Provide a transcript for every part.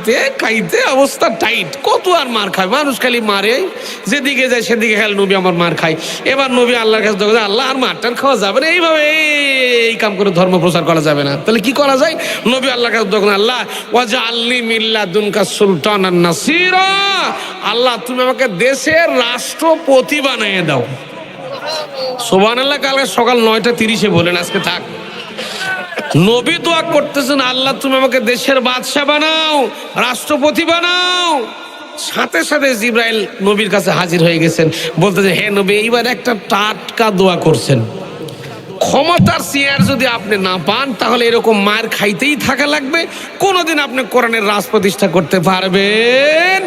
খাইতে খাইতে অবস্থা টাইট, কত আর মার খায় মানুষ, খালি মারে, যেদিকে যায় সেদিকে খালি নবী আমার মার খায়। এবার নবী আল্লাহর কাছে দেখে আল্লাহ আর মারটার খাওয়া যাবে না, এইভাবে এই কাম করে ধর্ম প্রচার করা যাবে না, তাহলে কি করা যায়? নবী আল্লাহর কাছে দেখুন, আল্লাহ ওয়াজআলনি মিন লাদুনকা সুলতানান নাসিরা, আল্লাহ তুমি আমাকে দেশের রাষ্ট্রপতি বানিয়ে দাও। সুবহানাল্লাহ। কালকে সকাল 9:30 বলেন, আজকে থাক। নবী দোয়া করতেছেন, আল্লাহ তুমি আমাকে দেশের বাদশা বানাও, রাষ্ট্রপতি বানাও। সাথে সাথে জিবরাইল নবীর কাছে হাজির হয়ে গেছেন, বলতেছে হে নবী, এইবার একটা টাটকা দোয়া করছেন, ক্ষমতার চেয়ার যদি আপনি না পান তাহলে এরকম মার খাইতেই থাকা লাগবে, কোনোদিন আপনি কোরআনের রাজ প্রতিষ্ঠা করতে পারবেন?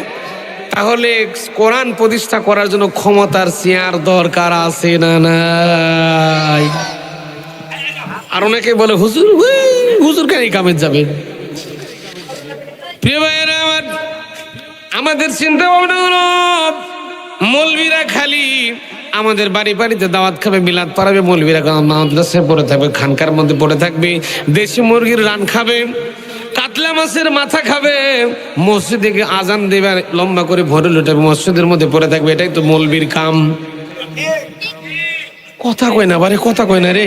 তাহলে কোরআন প্রতিষ্ঠা করার জন্য ক্ষমতার চেয়ার দরকার আছে না নাই? আর অনেকে বলে হুজুর, হুজুর কেন কামে যাবে? প্রিয় ভাইয়েরা আমার, আমাদের চিন্তা ভাবনা হলো মৌলবীরা খালি আমাদের বাড়ি বাড়িতে দাওয়াত খাবে, মিলাদ পড়াবে, মৌলবীরা মাদ্রাসায় পড়ে থাকবে, খানকার মধ্যে পড়ে থাকবে, দেশি মুরগির রান খাবে, কাতলা মাছের মাথা খাবে, মসজিদে আজান দেবে, লম্বা করে ভরে লুটাবে, মসজিদের মধ্যে পড়ে থাকবে, এটাই তো মৌলবীর কাম। কথা কয় না বারে, কথা কয় না রে,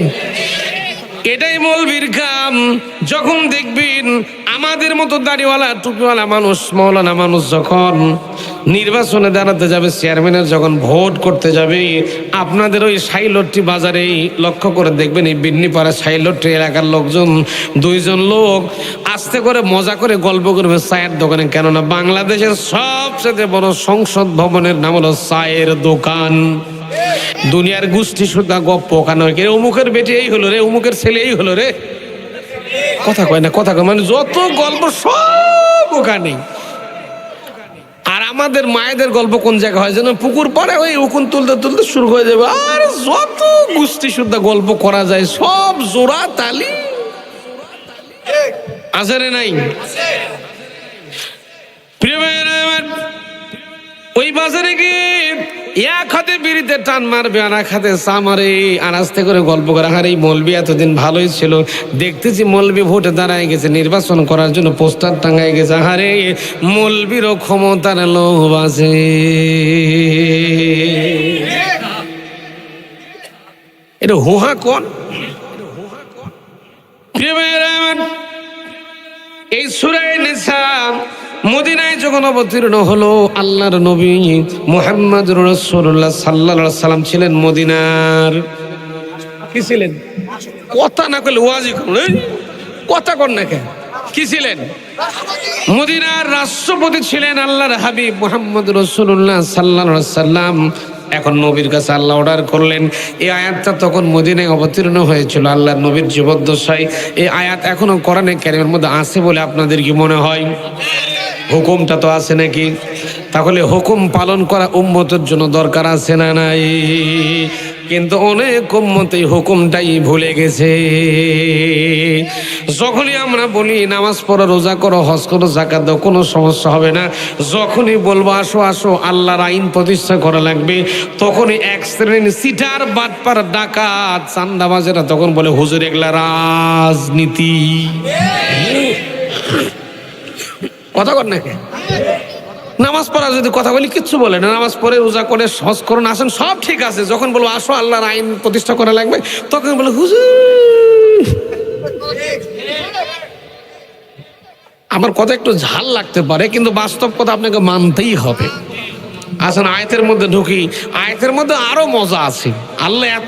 এটাই মৌলবীর কাম। যখন দেখবেন আমাদের মতো দাড়িওয়ালা টুপিওয়ালা মানুষ, মৌলানা মানুষ যখন নির্বাচনে দাঁড়াতে যাবে, চেয়ারম্যানের যখন ভোট করতে যাবে, আপনাদের ওই সাইলট্টি বাজারে লক্ষ্য করে দেখবেন, এই বিন্নিপাড়া সাইলট্টি এলাকার লোকজন, দুইজন লোক আস্তে করে মজা করে গল্প করবে চায়ের দোকানে, কেননা বাংলাদেশের সবচেয়ে বড় সংসদ ভবনের নাম হলো চায়ের দোকান। দুনিয়ার গোষ্ঠী সুদ্ধা গপ্প ওখানে, অমুকের বেটি এই হলো রে, অমুকের ছেলে এই হলো রে, কথা কয় না, কথা কয়, মানে যত গল্প সব ওখানে। আর আমাদের মায়েদের গল্প কোন জায়গায় হয় যেন, পুকুর পাড়ে ওই উকুন তুলতে তুলতে শুরু হয়ে যাবে, আর যত গোষ্ঠী সুদ্ধা গল্প করা যায় সব জোড়া তালি আছে রে নাই? প্রিয় ভাইয়েরা আমার, ওই বাজারে গিয়ে এক হাতে বিড়িতে টান মারবে, আর এক হাতে চা মারে, আর আস্তে করে গল্প করে, আর এই মৌলবি এতদিন ভালোই ছিল, দেখতেছি মৌলবি ভোটে দাঁড়ায় গেছে, নির্বাচন করার জন্য পোস্টার টাঙ্গায় গেছে, আরে মৌলবিরও ক্ষমতার লোভ আছে। এটা হুহা কোন? এই সূরা নিসা মদিনায় যখন অবতীর্ণ হলো, আল্লাহর নবী মুহাম্মদুর রাসূলুল্লাহ সাল্লাল্লাহু আলাইহি সাল্লাম ছিলেন মদিনার কি ছিলেন? কথা না কইলে ওয়াজি করুন, কথা কর না কেন? কি ছিলেন? মদিনার রাষ্ট্রপতি ছিলেন আল্লাহর হাবিব মুহাম্মদুর রাসূলুল্লাহ সাল্লাল্লাহু আলাইহি সাল্লাম। এখন নবীর কাছে আল্লাহ অর্ডার করলেন, এই আয়াতটা তখন মদিনায় অবতীর্ণ হয়েছিল আল্লাহর নবীর জীবদ্দশায়। এই আয়াত এখনো কোরআনে কারীমের মধ্যে আছে বলে আপনাদের কি মনে হয়? হুকুমটা তো আছে নাকি? তাহলে হুকুম পালন করা উম্মতের জন্য দরকার আছে না নাই? কিন্তু অনেক উম্মত এই হুকুমটাই ভুলে গেছে। যখনই আমরা বলি নামাজ পড়ো, রোজা করো, হজ করো, যাকাত দাও, কোনো সমস্যা হবে না, যখনই বলবো আসো আসো আল্লাহর আইন প্রতিষ্ঠা করা লাগবে, তখনই এক শ্রেণী সিটার বাটপার ডাকাত চান্দাবাজেরা তখন বলে হুজুর এগুলা রাজনীতি। কথা কর নাকি? নামাজ পড়া যদি কথা বলি কিচ্ছু বলে না, নামাজ পড়ে রোজা করে হজ করুন আসেন সব ঠিক আছে, যখন বলবো আসো আল্লাহর আইন প্রতিষ্ঠা করা লাগবে তখন বলে হুজুর। আমার কথা একটু ঝাল লাগতে পারে, কিন্তু বাস্তব কথা আপনাকে মানতেই হবে। আসেন আয়াতের মধ্যে ঢুকি, আয়াতের মধ্যে আরো মজা আছে। আল্লাহ